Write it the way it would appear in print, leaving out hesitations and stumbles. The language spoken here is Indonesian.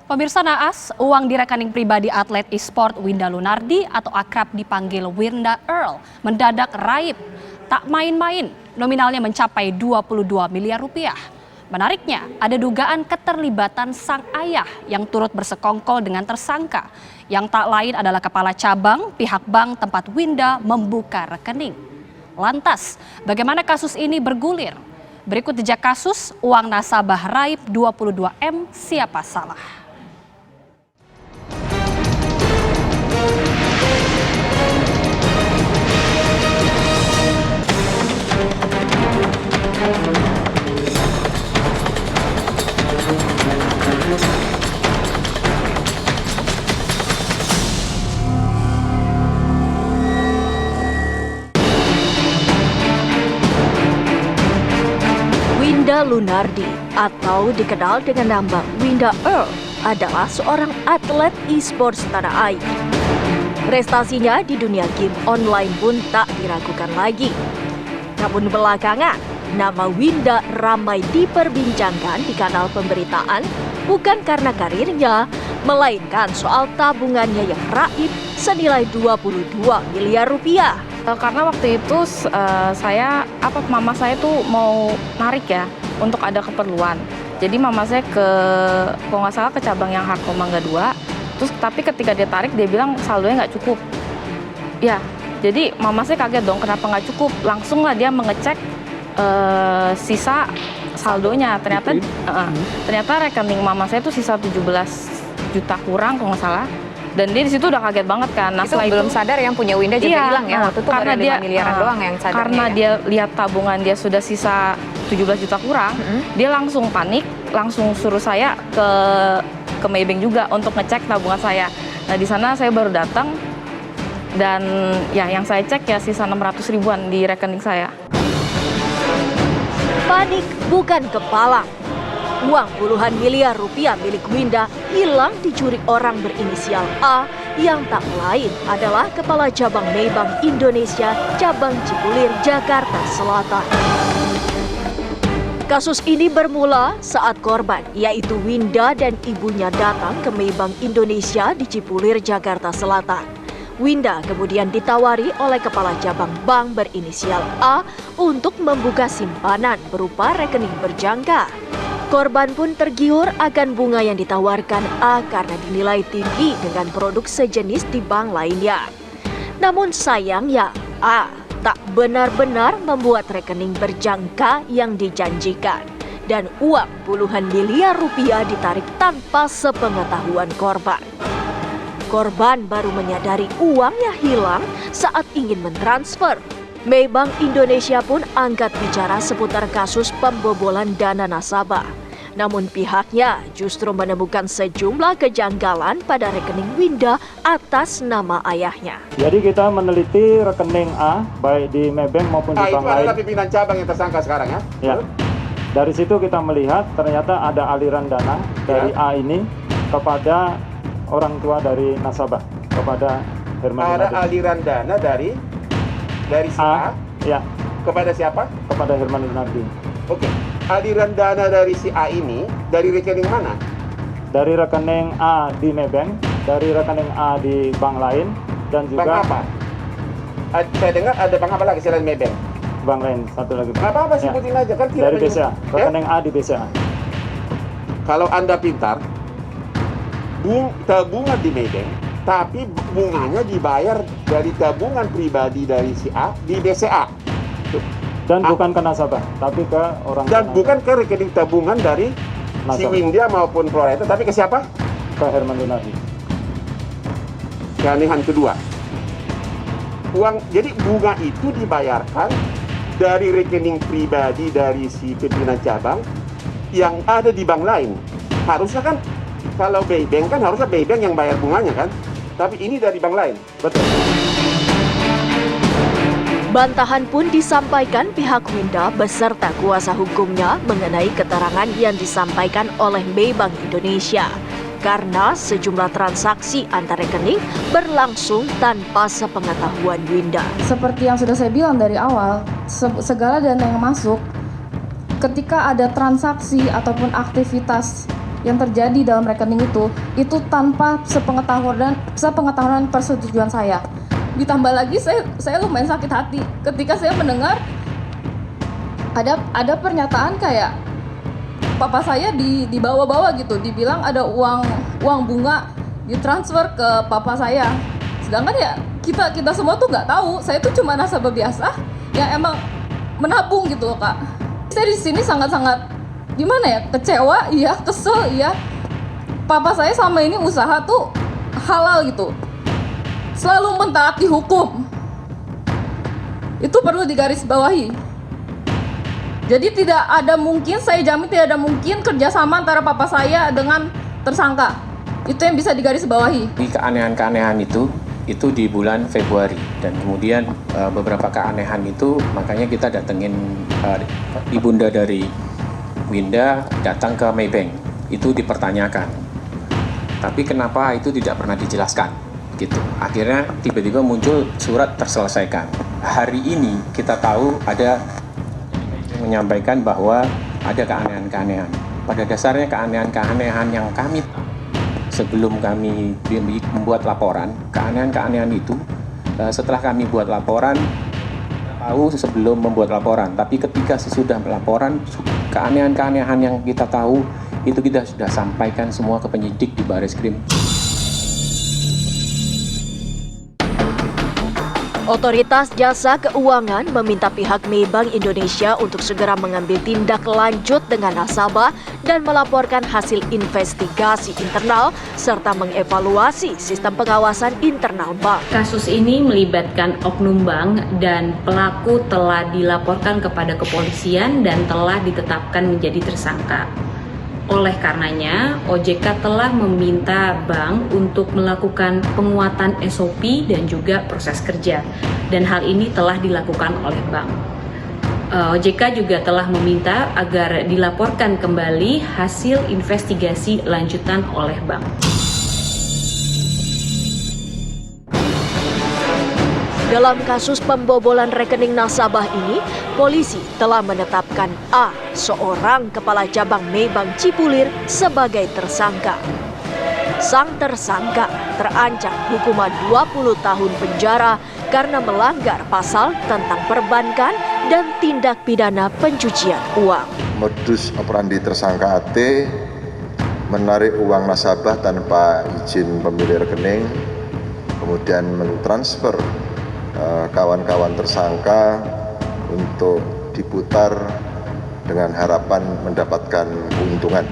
Pemirsa naas, uang di rekening pribadi atlet e-sport Winda Lunardi atau akrab dipanggil Winda Earl mendadak raib. Tak main-main, nominalnya mencapai 22 miliar rupiah. Menariknya, ada dugaan keterlibatan sang ayah yang turut bersekongkol dengan tersangka. Yang tak lain adalah kepala cabang pihak bank tempat Winda membuka rekening. Lantas, bagaimana kasus ini bergulir? Berikut jejak kasus uang nasabah raib 22M siapa salah. Winda Lunardi atau dikenal dengan nama Winda Earl adalah seorang atlet e-sports tanah air. Prestasinya di dunia game online pun tak diragukan lagi. Namun belakangan, nama Winda ramai diperbincangkan di kanal pemberitaan bukan karena karirnya, melainkan soal tabungannya yang raib senilai 22 miliar rupiah. Karena waktu itu mama saya tuh mau narik ya untuk ada keperluan. Jadi mama saya kalau nggak salah ke cabang yang Hardcore Mangga 2. Terus tapi ketika dia tarik dia bilang saldonya nggak cukup. Ya, jadi mama saya kaget dong kenapa nggak cukup. Langsung lah dia mengecek sisa saldonya. Ternyata rekening mama saya tuh sisa 17 juta kurang kalau nggak salah. Dan dia di situ udah kaget banget kan. Nah, itu belum sadar yang punya Winda juga hilang ya. Waktu itu karena baru 5 miliaran doang yang sadarnya. Karena dia lihat tabungan dia sudah sisa 17 juta kurang, dia langsung panik, langsung suruh saya ke Maybank juga untuk ngecek tabungan saya. Nah, di sana saya baru datang dan ya yang saya cek ya sisa 600 ribuan di rekening saya. Panik bukan kepalang. Uang puluhan miliar rupiah milik Winda hilang dicuri orang berinisial A yang tak lain adalah Kepala Cabang Maybank Indonesia Cabang Cipulir, Jakarta Selatan. Kasus ini bermula saat korban, yaitu Winda dan ibunya datang ke Maybank Indonesia di Cipulir, Jakarta Selatan. Winda kemudian ditawari oleh Kepala Cabang Bank berinisial A untuk membuka simpanan berupa rekening berjangka. Korban pun tergiur akan bunga yang ditawarkan A karena dinilai tinggi dengan produk sejenis di bank lainnya. Namun sayangnya, A tak benar-benar membuat rekening berjangka yang dijanjikan. Dan uang puluhan miliar rupiah ditarik tanpa sepengetahuan korban. Korban baru menyadari uangnya hilang saat ingin mentransfer. Maybank Indonesia pun angkat bicara seputar kasus pembobolan dana nasabah. Namun pihaknya justru menemukan sejumlah kejanggalan pada rekening Winda atas nama ayahnya. Jadi kita meneliti rekening A, baik di Maybank maupun di bank lain. Itu adalah pimpinan cabang yang tersangka sekarang ya? Ya. Dari situ kita melihat ternyata ada aliran dana dari A ini kepada orang tua dari nasabah, kepada Herman Lunardi. Ada aliran dana dari si A, ya, kepada siapa? Kepada Herman Lunardi. Oke, aliran dana dari si A ini dari rekening mana? Dari rekening A di Maybank, dari rekening A di bank lain, dan juga bank apa? Saya dengar ada bank apa lagi selain Maybank? Bank lain, satu lagi. Nggak apa-apa, sebutin aja kan. Dari BCA, rekening A di BCA. Kalau Anda pintar, tabungan di Maybank, tapi bunganya dibayar dari tabungan pribadi dari si A di BCA. Dan bukan ke nasabah, tapi ke orang. Dan bukan ke rekening tabungan dari nasabah, si Winda maupun provider, tapi ke siapa? Ke Herman Lunardi. Keanehan kedua, jadi bunga itu dibayarkan dari rekening pribadi dari si pimpinan cabang yang ada di bank lain. Harusnya kan kalau Maybank kan harusnya Maybank yang bayar bunganya kan, tapi ini dari bank lain. Betul. Bantahan pun disampaikan pihak Winda beserta kuasa hukumnya mengenai keterangan yang disampaikan oleh Maybank Indonesia. Karena sejumlah transaksi antar rekening berlangsung tanpa sepengetahuan Winda. Seperti yang sudah saya bilang dari awal, segala dana yang masuk, ketika ada transaksi ataupun aktivitas yang terjadi dalam rekening itu tanpa sepengetahuan persetujuan saya. Ditambah lagi saya lumayan sakit hati ketika saya mendengar ada pernyataan kayak papa saya dibawa-bawa gitu, dibilang ada uang bunga ditransfer ke papa saya. Sedangkan ya kita semua tuh nggak tahu, saya tuh cuma nasabah biasa yang emang menabung gitu loh, Kak. Saya di sini sangat-sangat gimana ya, kecewa, iya, kesel, iya. Papa saya selama ini usaha tuh halal gitu, selalu mentaati hukum. Itu perlu digarisbawahi. Jadi tidak ada mungkin, saya jamin tidak ada mungkin kerjasama antara papa saya dengan tersangka. Itu yang bisa digarisbawahi. Keanehan-keanehan itu di bulan Februari, dan kemudian beberapa keanehan itu makanya kita datengin ibunda dari Winda datang ke Maybank, itu dipertanyakan. Tapi kenapa itu tidak pernah dijelaskan gitu. Akhirnya tiba-tiba muncul surat terselesaikan. Hari ini kita tahu ada menyampaikan bahwa ada keanehan-keanehan. Pada dasarnya keanehan-keanehan yang kami sebelum kami membuat laporan, keanehan-keanehan itu setelah kami buat laporan, tahu sebelum membuat laporan, tapi ketika sesudah laporan, keanehan-keanehan yang kita tahu itu kita sudah sampaikan semua ke penyidik di Bareskrim. Otoritas Jasa Keuangan meminta pihak Maybank Indonesia untuk segera mengambil tindak lanjut dengan nasabah dan melaporkan hasil investigasi internal serta mengevaluasi sistem pengawasan internal bank. Kasus ini melibatkan oknum bank dan pelaku telah dilaporkan kepada kepolisian dan telah ditetapkan menjadi tersangka. Oleh karenanya, OJK telah meminta bank untuk melakukan penguatan SOP dan juga proses kerja, dan hal ini telah dilakukan oleh bank. OJK juga telah meminta agar dilaporkan kembali hasil investigasi lanjutan oleh bank. Dalam kasus pembobolan rekening nasabah ini, polisi telah menetapkan A, seorang kepala cabang Maybank Cipulir, sebagai tersangka. Sang tersangka terancam hukuman 20 tahun penjara karena melanggar pasal tentang perbankan dan tindak pidana pencucian uang. Modus operandi tersangka AT menarik uang nasabah tanpa izin pemilik rekening, kemudian mentransfer kawan-kawan tersangka untuk diputar dengan harapan mendapatkan keuntungan.